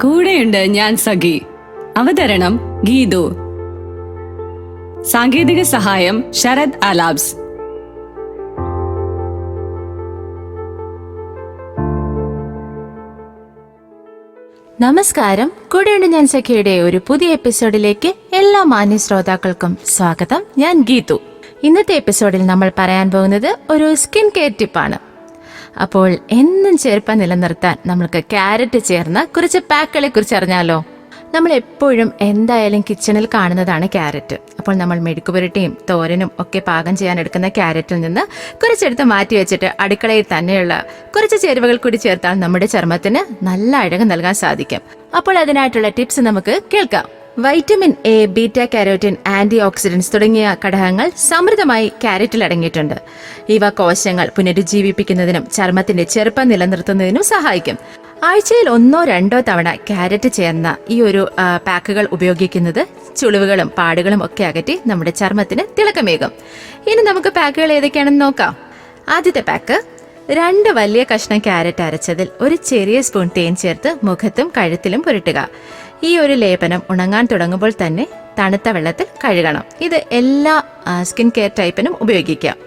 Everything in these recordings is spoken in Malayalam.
കൂടെയുണ്ട് ഞാൻ സഖി. അവതരണം ഗീതു. സാങ്കേതിക സഹായം ശരത് അലാബ്സ്. നമസ്കാരം. കൂടെയുണ്ട് ഞാൻ സഖിയുടെ ഒരു പുതിയ എപ്പിസോഡിലേക്ക് എല്ലാ മാന്യ ശ്രോതാക്കൾക്കും സ്വാഗതം. ഞാൻ ഗീതു. ഇന്നത്തെ എപ്പിസോഡിൽ നമ്മൾ പറയാൻ പോകുന്നത് ഒരു സ്കിൻ കെയർ ടിപ്പാണ്. അപ്പോൾ എന്നും ചെറുപ്പം നിലനിർത്താൻ നമ്മൾക്ക് ക്യാരറ്റ് ചേർന്ന കുറച്ച് പാക്കുകളെ കുറിച്ച് അറിഞ്ഞാലോ? നമ്മൾ എപ്പോഴും എന്തായാലും കിച്ചണിൽ കാണുന്നതാണ് ക്യാരറ്റ്. അപ്പോൾ നമ്മൾ മെഴുക്കുപുരട്ടിയും തോരനും ഒക്കെ പാകം ചെയ്യാൻ എടുക്കുന്ന ക്യാരറ്റിൽ നിന്ന് കുറച്ചെടുത്ത് മാറ്റി വെച്ചിട്ട് അടുക്കളയിൽ തന്നെയുള്ള കുറച്ച് ചേരുവകൾ കൂടി ചേർത്താൽ നമ്മുടെ ചർമ്മത്തിന് നല്ല അഴക് നൽകാൻ സാധിക്കും. അപ്പോൾ അതിനായിട്ടുള്ള ടിപ്സ് നമുക്ക് കേൾക്കാം. Vitamin A, beta carotene, antioxidants തുടങ്ങിയ ഘടകങ്ങൾ സമൃദ്ധമായി ക്യാരറ്റിൽ അടങ്ങിയിട്ടുണ്ട്. ഇവ കോശങ്ങൾ പുനരുജ്ജീവിപ്പിക്കുന്നതിനും ചർമ്മത്തിന്റെ ചെറുപ്പം നിലനിർത്തുന്നതിനും സഹായിക്കും. ആഴ്ചയിൽ 1-2 തവണ ക്യാരറ്റ് ചേർന്ന ഈ ഒരു പാക്കുകൾ ഉപയോഗിക്കുന്നത് ചുളിവുകളും പാടുകളും ഒക്കെ അകറ്റി നമ്മുടെ ചർമ്മത്തിന് തിളക്കമേകും. ഇനി നമുക്ക് പാക്കുകൾ ഏതൊക്കെയാണെന്ന് നോക്കാം. ആദ്യത്തെ പാക്ക്: 2 വലിയ കഷ്ണം ക്യാരറ്റ് അരച്ചതിൽ ഒരു ചെറിയ സ്പൂൺ തേൻ ചേർത്ത് മുഖത്തും കഴുത്തിലും പുരട്ടുക. ഈ ഒരു ലേപനം ഉണങ്ങാൻ തുടങ്ങുമ്പോൾ തന്നെ തണുത്ത വെള്ളത്തിൽ കഴുകണം. ഇത് എല്ലാ സ്കിൻ കെയർ ടൈപ്പിനും ഉപയോഗിക്കാം.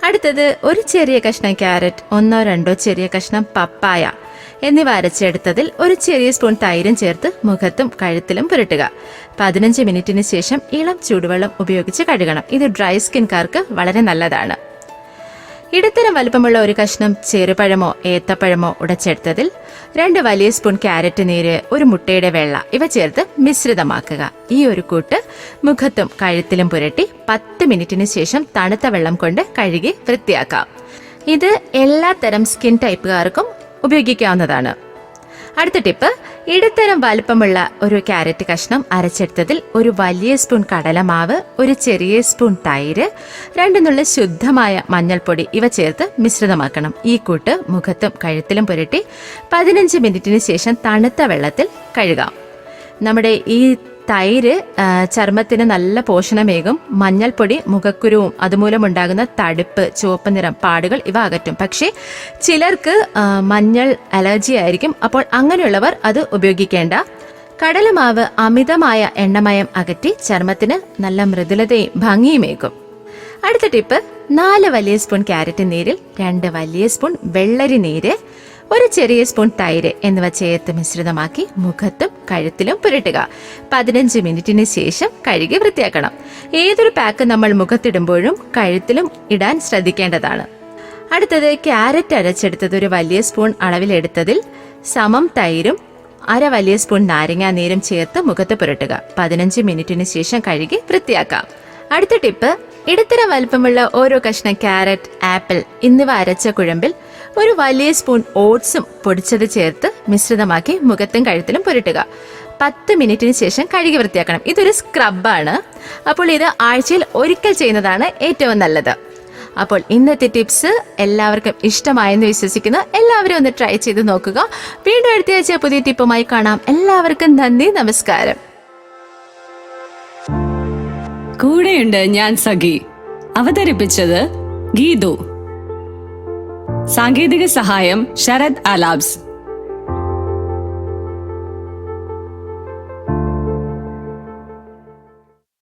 അടുത്തത്: ഒരു ചെറിയ കഷ്ണം ക്യാരറ്റ്, 1-2 ചെറിയ കഷ്ണം പപ്പായ എന്നിവ അരച്ചെടുത്തതിൽ ഒരു ചെറിയ സ്പൂൺ തൈരും ചേർത്ത് മുഖത്തും കഴുത്തിലും പുരട്ടുക. 15 മിനിറ്റിന് ശേഷം ഇളം ചൂടുവെള്ളം ഉപയോഗിച്ച് കഴുകണം. ഇത് ഡ്രൈ സ്കിൻകാർക്ക് വളരെ നല്ലതാണ്. ഇടത്തരം വലുപ്പമുള്ള ഒരു കഷ്ണം ചെറുപഴമോ ഏത്തപ്പഴമോ ഉടച്ചെടുത്തതിൽ 2 വലിയ സ്പൂൺ ക്യാരറ്റ് നീര്, ഒരു മുട്ടയുടെ വെള്ള ഇവ ചേർത്ത് മിശ്രിതമാക്കുക. ഈ ഒരു കൂട്ട് മുഖത്തും കഴുത്തിലും പുരട്ടി 10 മിനിറ്റിന് ശേഷം തണുത്ത വെള്ളം കൊണ്ട് കഴുകി വൃത്തിയാക്കാം. ഇത് എല്ലാ തരം സ്കിൻ ടൈപ്പുകാർക്കും ഉപയോഗിക്കാവുന്നതാണ്. അടുത്ത ടിപ്പ്: ഇടത്തരം വലുപ്പമുള്ള ഒരു ക്യാരറ്റ് കഷ്ണം അരച്ചെടുത്തതിൽ ഒരു വലിയ സ്പൂൺ കടലമാവ്, ഒരു ചെറിയ സ്പൂൺ തൈര്, 2 നുള്ള ശുദ്ധമായ മഞ്ഞൾപ്പൊടി ഇവ ചേർത്ത് മിശ്രിതമാക്കണം. ഈ കൂട്ട് മുഖത്തും കഴുത്തിലും പുരട്ടി 15 മിനിറ്റിന് ശേഷം തണുത്ത വെള്ളത്തിൽ കഴുകാം. നമ്മുടെ ഈ തൈര് ചർമ്മത്തിന് നല്ല പോഷണമേകും. മഞ്ഞൾപ്പൊടി മുഖക്കുരുവും അതുമൂലമുണ്ടാകുന്ന തടുപ്പ്, ചുവപ്പ് നിറം, പാടുകൾ ഇവ അകറ്റും. പക്ഷേ ചിലർക്ക് മഞ്ഞൾ അലർജി ആയിരിക്കും. അപ്പോൾ അങ്ങനെയുള്ളവർ അത് ഉപയോഗിക്കേണ്ട. കടലമാവ് അമിതമായ എണ്ണമയം അകറ്റി ചർമ്മത്തിന് നല്ല മൃദുലതയും ഭംഗിയുമേകും. അടുത്ത ടിപ്പ്: 4 വലിയ സ്പൂൺ ക്യാരറ്റ് നീരിൽ 2 വലിയ സ്പൂൺ വെള്ളരി നീര്, ഒരു ചെറിയ സ്പൂൺ തൈര് എന്നിവ ചേർത്ത് മിശ്രിതമാക്കി മുഖത്തും കഴുത്തിലും പുരട്ടുക. 15 മിനിറ്റിന് ശേഷം കഴുകി വൃത്തിയാക്കണം. ഏതൊരു പാക്ക് നമ്മൾ മുഖത്തിടുമ്പോഴും കഴുത്തിലും ഇടാൻ ശ്രദ്ധിക്കേണ്ടതാണ്. അടുത്തത്: ക്യാരറ്റ് അരച്ചെടുത്തത് ഒരു വലിയ സ്പൂൺ അളവിലെടുത്തതിൽ സമം തൈരും 1/2 വലിയ സ്പൂൺ നാരങ്ങാ നീരും ചേർത്ത് മുഖത്ത് പുരട്ടുക. 15 മിനിറ്റിന് ശേഷം കഴുകി വൃത്തിയാക്കാം. അടുത്ത ടിപ്പ്: ഇടത്തരം വലുപ്പമുള്ള ഓരോ കഷ്ണം ക്യാരറ്റ്, ആപ്പിൾ എന്നിവ അരച്ച കുഴമ്പിൽ ഒരു വലിയ സ്പൂൺ ഓട്സും പൊടിച്ചത് ചേർത്ത് മിശ്രിതമാക്കി മുഖത്തും കഴുത്തിലും പുരട്ടുക. 10 മിനിറ്റിന് ശേഷം കഴുകി വൃത്തിയാക്കണം. ഇതൊരു സ്ക്രബാണ്. അപ്പോൾ ഇത് ആഴ്ചയിൽ ഒരിക്കൽ ചെയ്യുന്നതാണ് ഏറ്റവും നല്ലത്. അപ്പോൾ ഇന്നത്തെ ടിപ്സ് എല്ലാവർക്കും ഇഷ്ടമായെന്ന് വിശ്വസിക്കുന്നു. എല്ലാവരും ഒന്ന് ട്രൈ ചെയ്ത് നോക്കുക. വീണ്ടും അടുത്ത പുതിയ ടിപ്പുമായി കാണാം. എല്ലാവർക്കും നന്ദി, നമസ്കാരം. കൂടെയുണ്ട് ഞാൻ സഖി. അവതരിപ്പിച്ചത് ഗീതു. സാങ്കേതിക സഹായം ശരത് അലാബ്സ്.